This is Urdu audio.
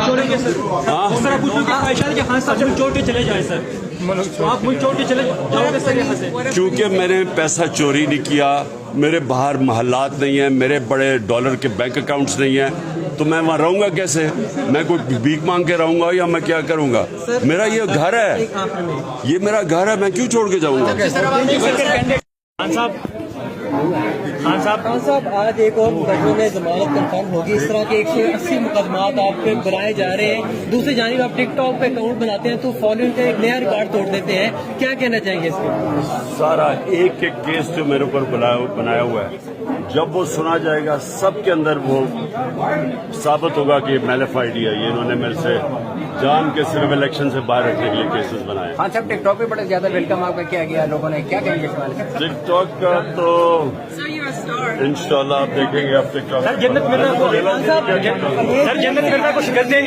چھوڑیں گے سر. اس طرح کچھ بھی خواہش ہے کہ خان صاحب ملک چھوڑ کے چلے جائیں سر. آپ ملک چھوڑ کے چلے جاؤ گے سر یہاں سے. چونکہ میں نے پیسہ چوری نہیں کیا، میرے باہر محلات نہیں ہیں، میرے بڑے ڈالر کے بینک اکاؤنٹس نہیں ہیں، تو میں وہاں رہوں گا کیسے؟ میں کوئی بھیک مانگ کے رہوں گا یا میں کیا کروں گا؟ میرا یہ گھر ہے، یہ میرا گھر ہے، میں کیوں چھوڑ کے جاؤں گا؟ خان صاحب آج ایک اور مقدمے میں ضمانت کنفرم ہوگی. اس طرح کے 180 مقدمات آپ پہ بنائے جا رہے ہیں. دوسری جانب آپ ٹک ٹاک پہ اکاؤنٹ بناتے ہیں تو فالوئنگ کا ایک نیا ریکارڈ توڑ دیتے ہیں. کیا کہنا چاہیں گے اس پہ؟ سارا ایک ایک کیس جو میرے اوپر بنایا ہوا ہے، جب وہ سنا جائے گا سب کے اندر وہ ثابت ہوگا کہ یہ میلیفائڈ ہے. یہ انہوں نے میرے سے جان کے صرف الیکشن سے باہر رکھنے کے لیے کیسز بنائے. ہاں صاحب ٹک ٹاک پہ بڑا زیادہ ویلکم آپ کا کیا گیا، لوگوں نے کیا کہیں گے اس والے؟ ٹک ٹاک کا تو انشاءاللہ آپ دیکھیں گے. اب ٹک ٹاک سر جنت مرزا کو شکست دیں گے.